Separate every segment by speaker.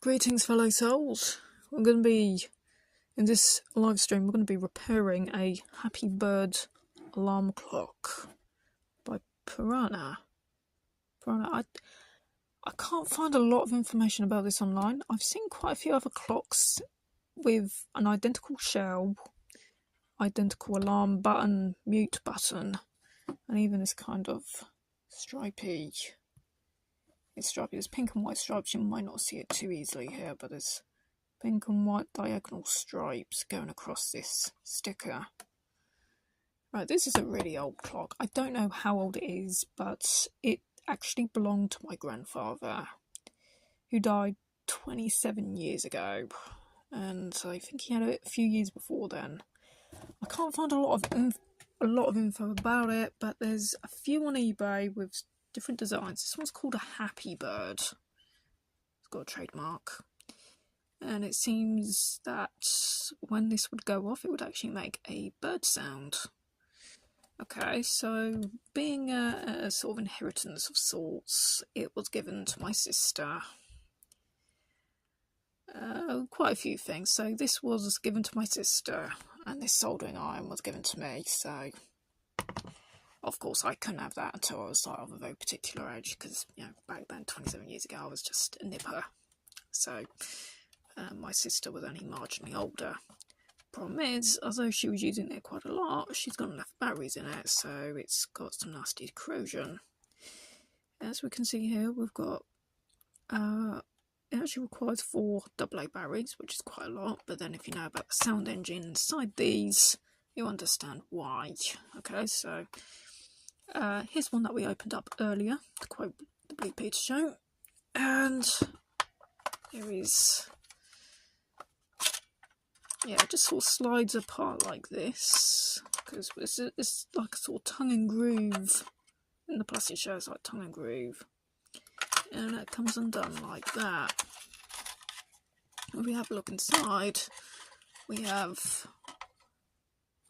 Speaker 1: Greetings, fellow souls. We're going to be, in this live stream, we're going to be repairing a Happy Bird alarm clock by Piranha. I can't find a lot of information about this online. I've seen quite a few other clocks with an identical shell, identical alarm button, mute button, and even this kind of stripy. It's stripy. There's pink and white stripes. You might not see it too easily here, but there's pink and white diagonal stripes going across this sticker. Right, this is a really old clock. I don't know how old it is, but it actually belonged to my grandfather, who died 27 years ago, and I think he had it a few years before then. I can't find a lot of info about it, but there's a few on eBay with different designs. This one's called a Happy Bird. It's got a trademark. And it seems that when this would go off, it would actually make a bird sound. Okay, so being a sort of inheritance of sorts, it was given to my sister. Quite a few things. So this was given to my sister, and this soldering iron was given to me. So, of course, I couldn't have that until I was like of a very particular age, because, you know, back then, 27 years ago, I was just a nipper. So my sister was only marginally older. Problem is, although she was using it quite a lot, she's got enough batteries in it, so it's got some nasty corrosion. As we can see here, we've got, it actually requires 4 AA batteries, which is quite a lot, but then if you know about the sound engine inside these, you understand why. Okay, so here's one that we opened up earlier, to quote the Blue Peter show, and here is... yeah, it just sort of slides apart like this, because it's like a sort of tongue and groove. In the plastic shell, it's like tongue and groove. And it comes undone like that. If we have a look inside, we have,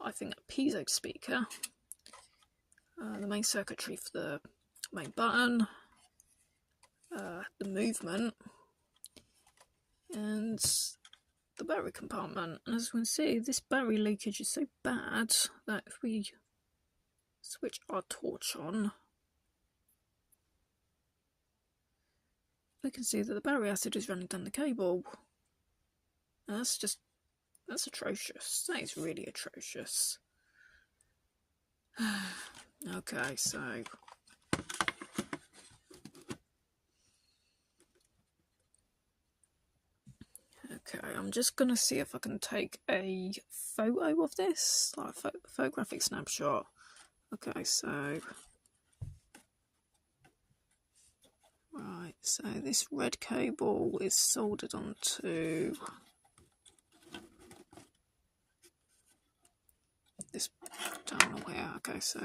Speaker 1: I think, a piezo speaker, the main circuitry for the main button, the movement, and the battery compartment. And as we can see, this battery leakage is so bad that if we switch our torch on, we can see that the battery acid is running down the cable. And that's atrocious. That is really atrocious. Okay, so okay, I'm just gonna see if I can take a photo of this, like a photographic snapshot. Okay, so right, so this red cable is soldered onto this terminal here. Okay, so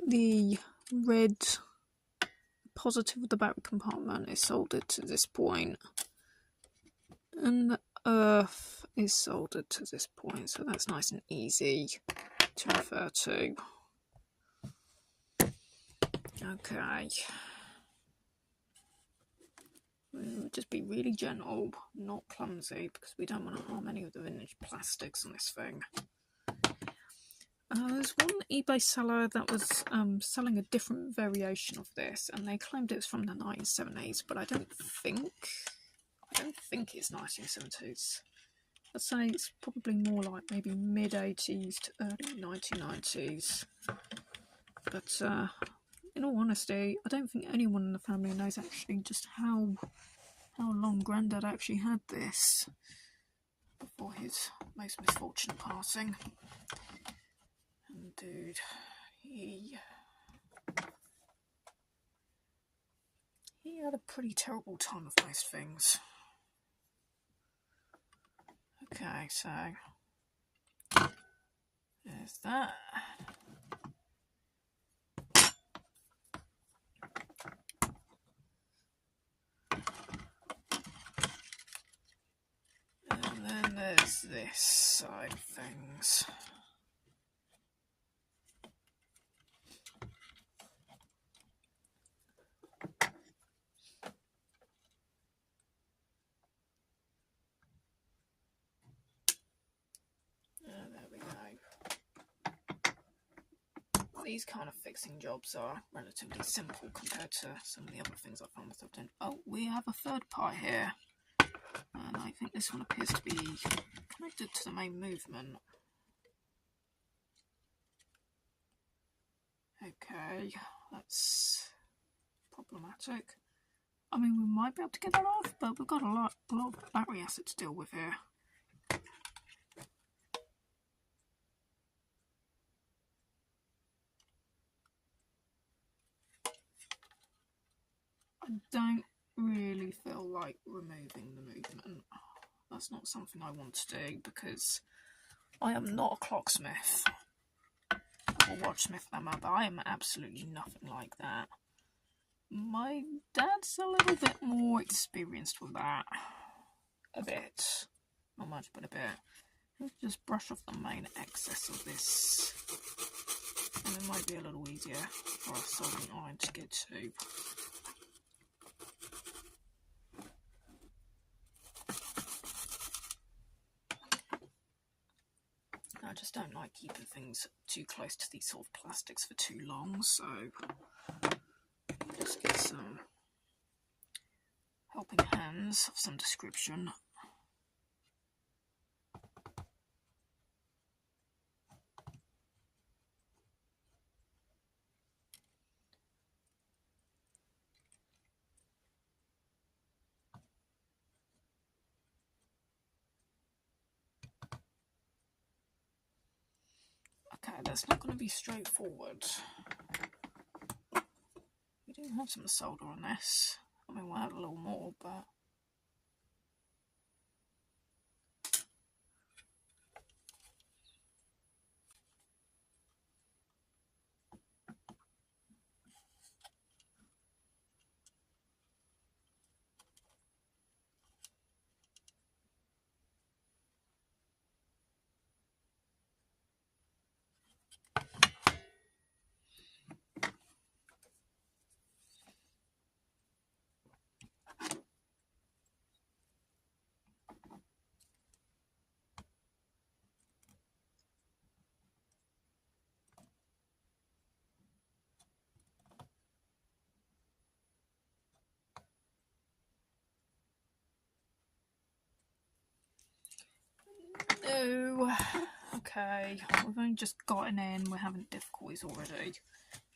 Speaker 1: the red positive of the battery compartment is soldered to this point, and the earth is soldered to this point, so that's nice and easy to refer to. Okay, we'll just be really gentle, not clumsy, because we don't want to harm any of the vintage plastics on this thing. There's one eBay seller that was selling a different variation of this, and they claimed it was from the 1970s, but I don't think it's 1970s. I'd say it's probably more like maybe mid-80s to early 1990s. But in all honesty, I don't think anyone in the family knows actually just how long Grandad actually had this before his most misfortunate passing. And dude, he had a pretty terrible time of most things. Okay, so there's that. And then there's this side of things. these kind of fixing jobs are relatively simple compared to some of the other things I found myself doing. Oh, we have a third part here, and I think this one appears to be connected to the main movement. Okay, that's problematic. I mean, we might be able to get that off, but we've got a lot of battery acid to deal with here. I don't really feel like removing the movement. That's not something I want to do because I am not a clocksmith or watchsmith, but I am absolutely nothing like that. My dad's a little bit more experienced with that. A bit. Not much, but a bit. Let's just brush off the main excess of this. And it might be a little easier for our soldering iron to get to. I just don't like keeping things too close to these sort of plastics for too long, so just get some helping hands of some description. Okay, that's not going to be straightforward. We do have some solder on this. I mean, we'll add a little more, but... No. Okay, we've only just gotten in, we're having difficulties already.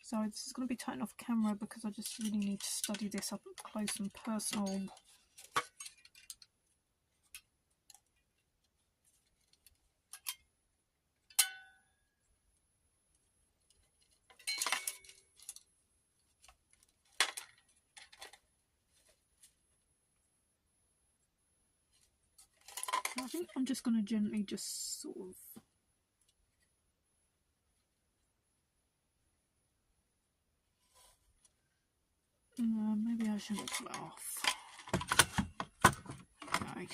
Speaker 1: So this is going to be taken off camera because I just really need to study this up close and personal. I think I'm just going to gently just sort of... maybe I shouldn't pull it off. Okay.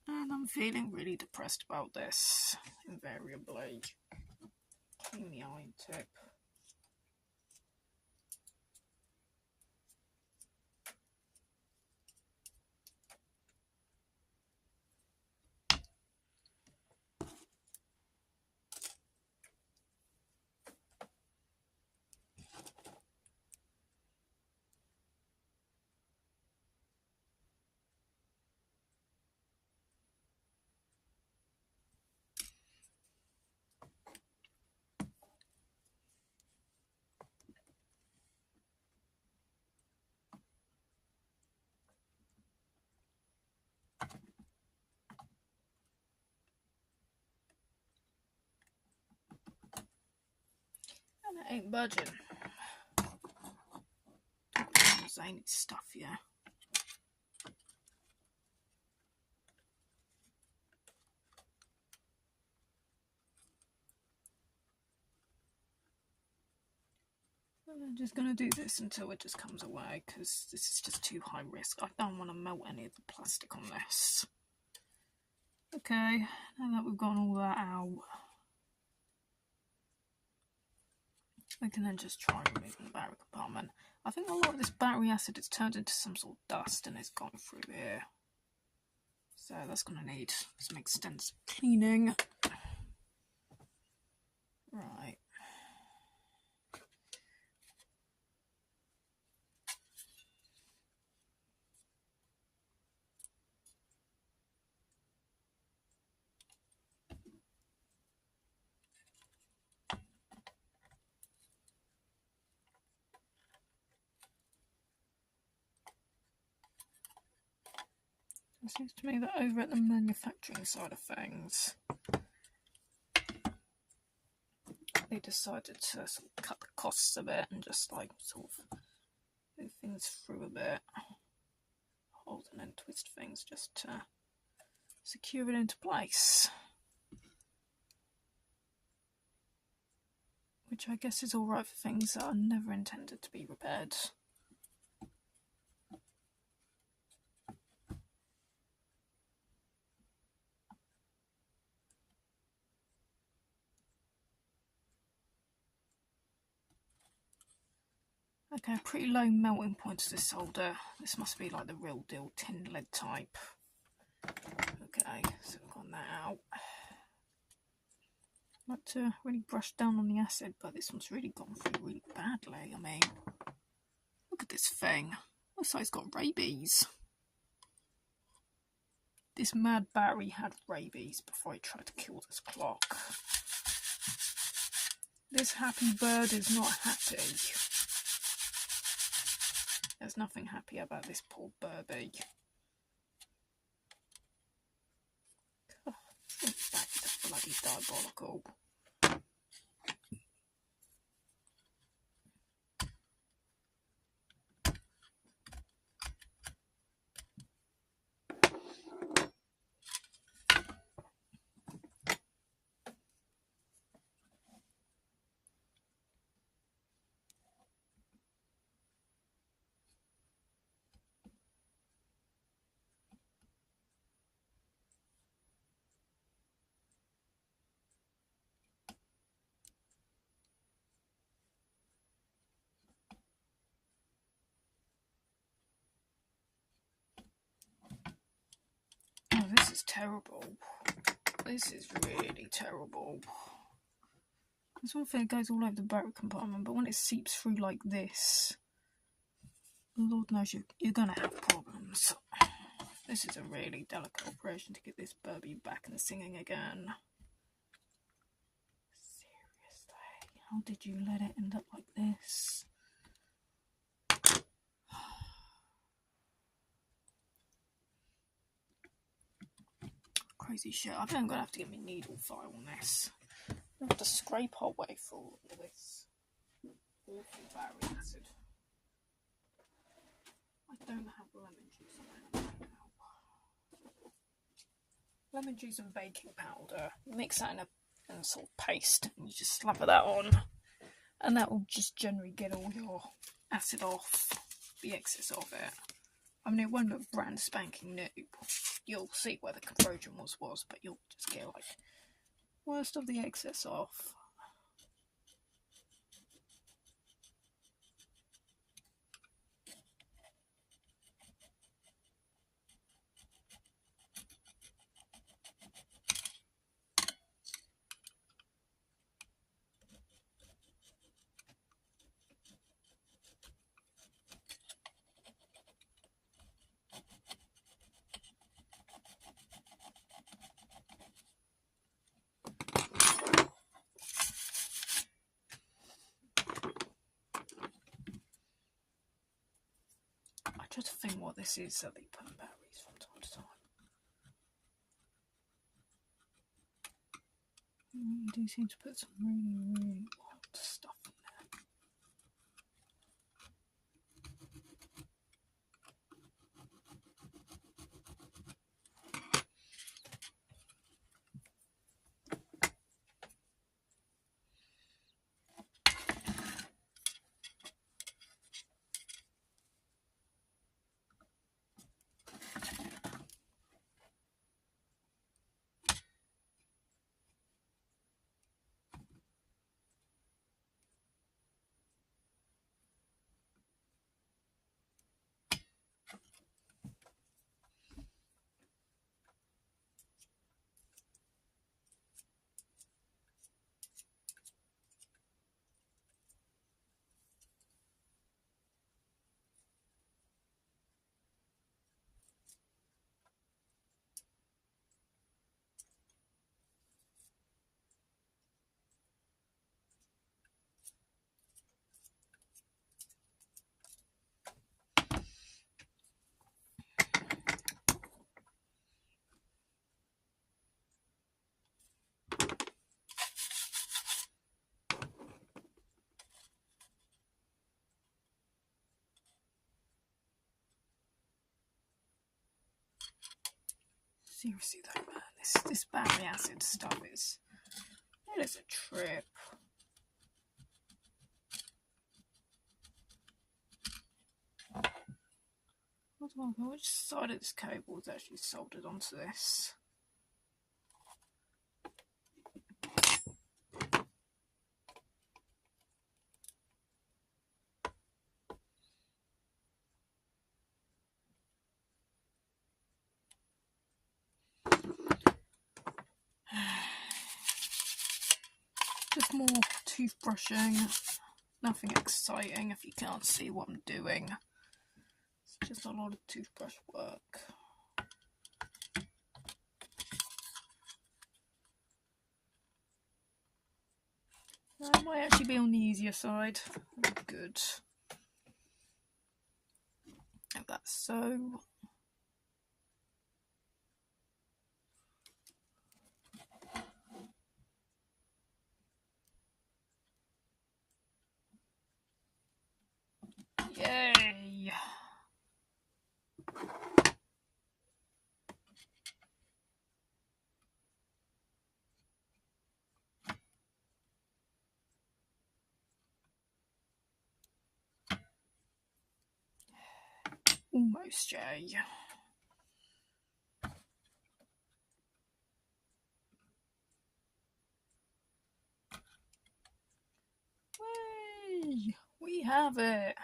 Speaker 1: And I'm feeling really depressed about this, invariably. Clean the iron tip. And it ain't budging. zany stuff, yeah. I'm just going to do this until it just comes away, because this is just too high risk. I don't want to melt any of the plastic on this. Okay, now that we've gotten all that out, we can then just try removing the battery compartment. I think a lot of this battery acid has turned into some sort of dust and it's gone through here. So that's going to need some extensive cleaning. Right. It seems to me that over at the manufacturing side of things, they decided to sort of cut the costs a bit and just like sort of move things through a bit, hold and then twist things just to secure it into place. Which I guess is alright for things that are never intended to be repaired. Okay, pretty low melting point to this solder. This must be like the real deal tin lead type. Okay, so we've got that out. I like to really brush down on the acid, but this one's really gone through really badly. I mean, look at this thing. Looks like it's got rabies. This mad battery had rabies before he tried to kill this clock. This happy bird is not happy. There's nothing happy about this poor Burby. Oh, that is bloody diabolical. Oh, this is terrible. This is really terrible. There's one thing that goes all over the battery compartment, but when it seeps through like this, Lord knows you're going to have problems. This is a really delicate operation to get this Burby back and singing again. Seriously, how did you let it end up like this? Crazy shit. I think I'm going to have to get my needle file on this. I'm going to have to scrape our way through all this awful battery acid. I don't have lemon juice around right now. Lemon juice and baking powder. You mix that in a sort of paste and you just slap that on. And that will just generally get all your acid off, the excess of it. I mean, it won't look brand spanking new. You'll see where the corrosion was, but you'll just get like worst of the excess off. I try to think what this is that they put in batteries from time to time. You do seem to put some really, really wild stuff in there. Seriously though, man, this battery acid stuff is... It is a trip. I don't know which side of this cable is actually soldered onto this. Just more toothbrushing, nothing exciting if you can't see what I'm doing. It's just a lot of toothbrush work. That might actually be on the easier side. Good. Like that, so. Yay! Almost, Jay. Way! We have it!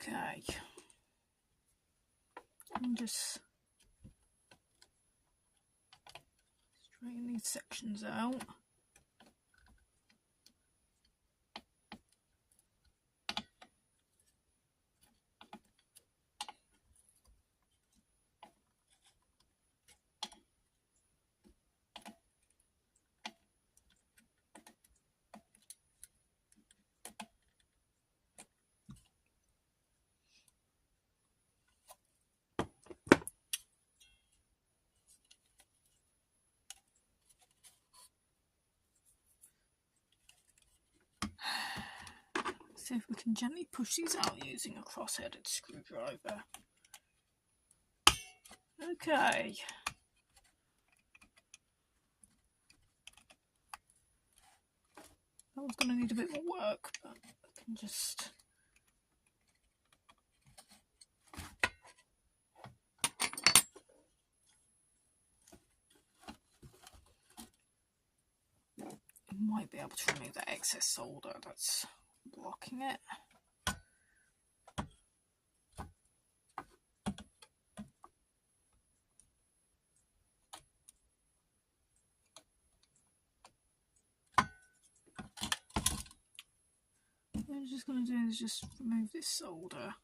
Speaker 1: Okay. I'm just straighten these sections out. See if we can gently push these out using a cross-headed screwdriver. Okay. That one's going to need a bit more work, but I can just... Might be able to remove that excess solder that's blocking it. What I'm just going to do is just remove this solder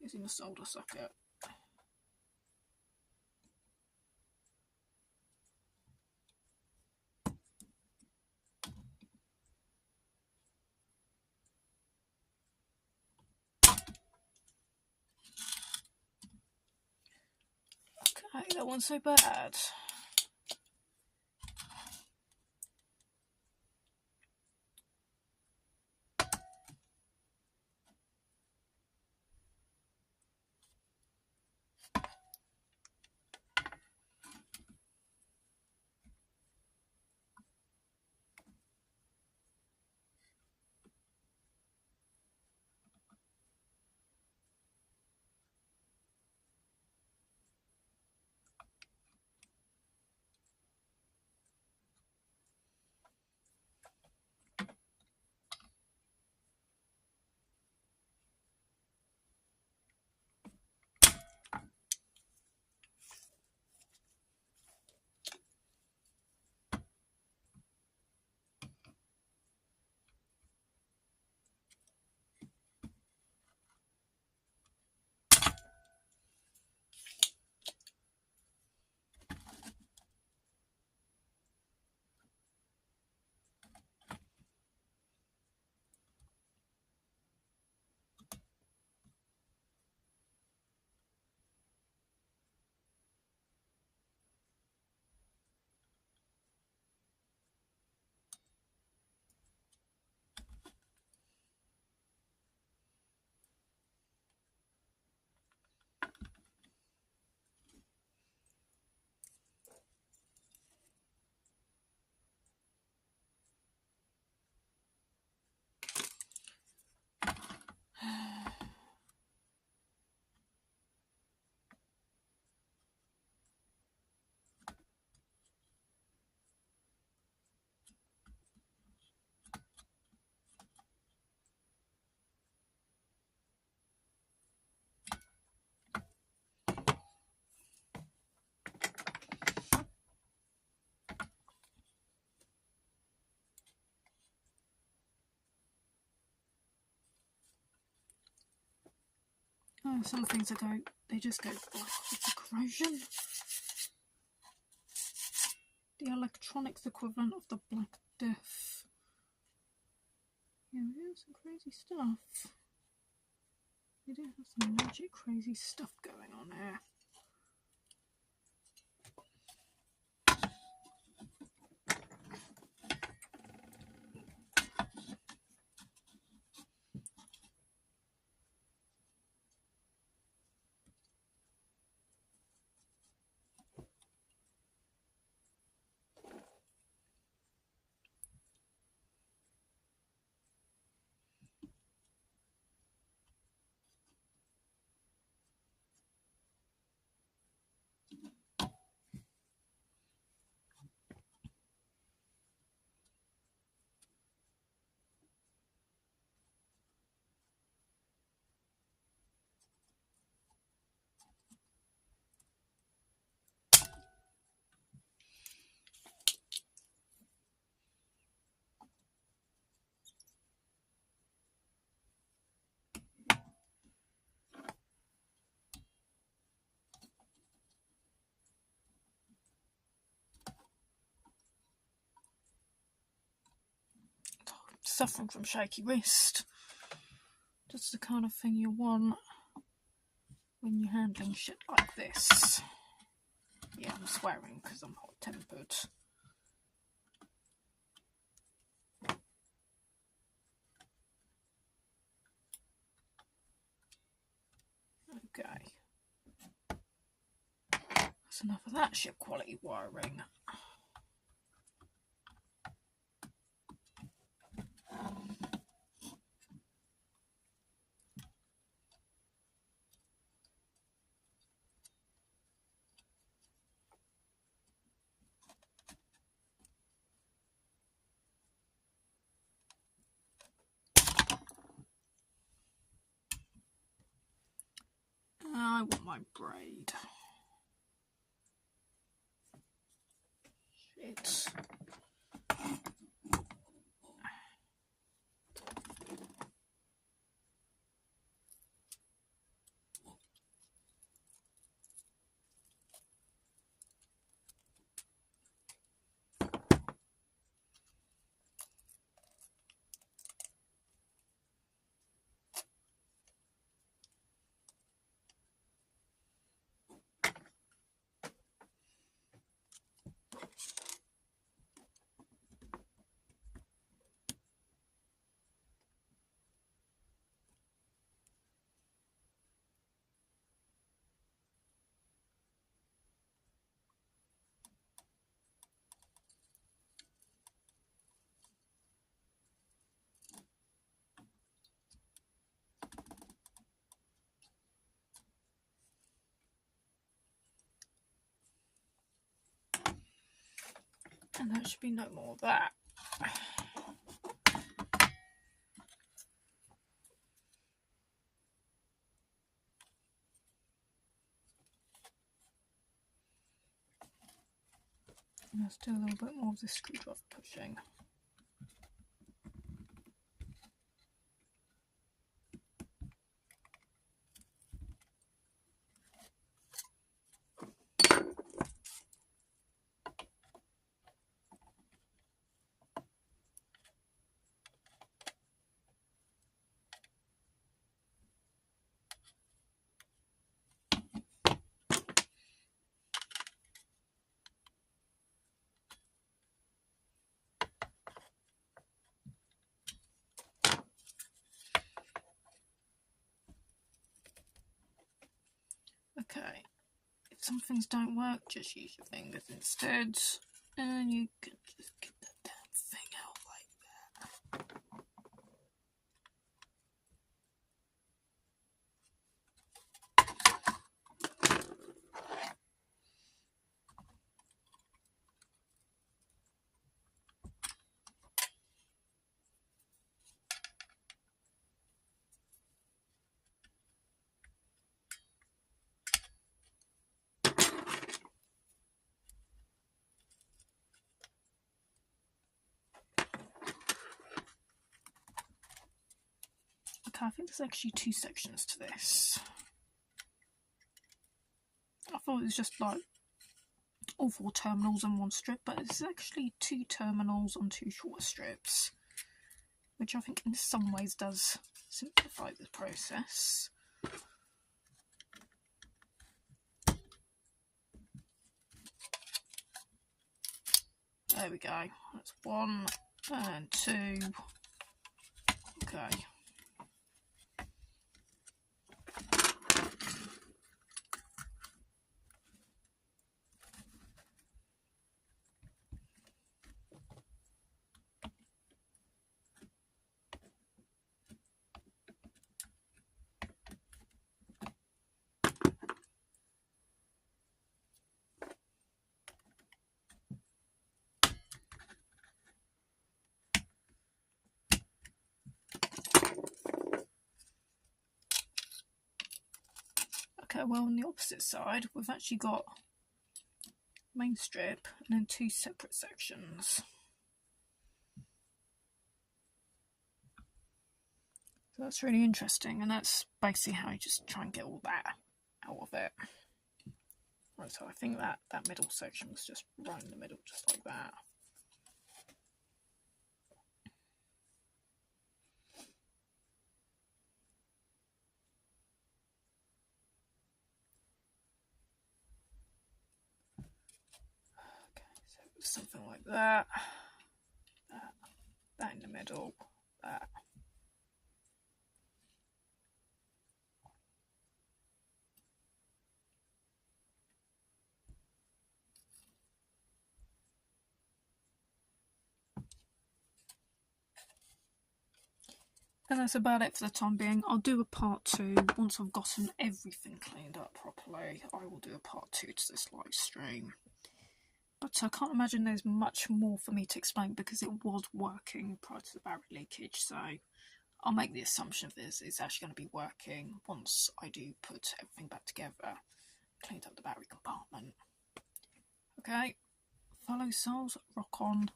Speaker 1: using a solder socket. Okay, that wasn't so bad. Oh, some things they just go black with corrosion. The electronics equivalent of the Black Death. Yeah, we have some crazy stuff. We do have some legit crazy stuff going on here. Suffering from shaky wrist. That's the kind of thing you want when you're handling shit like this. Yeah, I'm swearing because I'm hot-tempered. Okay. That's enough of that shit quality wiring. I want my braid. Shit. And there should be no more of that. And let's do a little bit more of this screwdriver pushing. Okay, if some things don't work, just use your fingers instead, and you can just get that damn thing out like that. Okay, I think there's actually two sections to this. thought it was just like all 4 terminals on one strip, but it's actually 2 terminals on 2 shorter strips, which I think in some ways does simplify the process. There we go, that's 1 and 2. Okay. Okay, well on the opposite side we've actually got main strip and then 2 separate sections. So that's really interesting, and that's basically how you just try and get all that out of it. Right, so I think that middle section was just right in the middle, just like that. Okay, so something like that. That in the middle. That. And that's about it for the time being. I'll do a part 2 once I've gotten everything cleaned up properly. I will do a part 2 to this live stream. But I can't imagine there's much more for me to explain because it was working prior to the battery leakage. So I'll make the assumption that it's actually going to be working once I do put everything back together, cleaned up the battery compartment. Okay, fellow souls, rock on,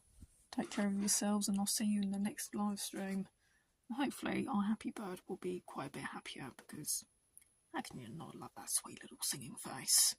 Speaker 1: take care of yourselves, and I'll see you in the next live stream. Hopefully our happy bird will be quite a bit happier, because how can you not love that sweet little singing face?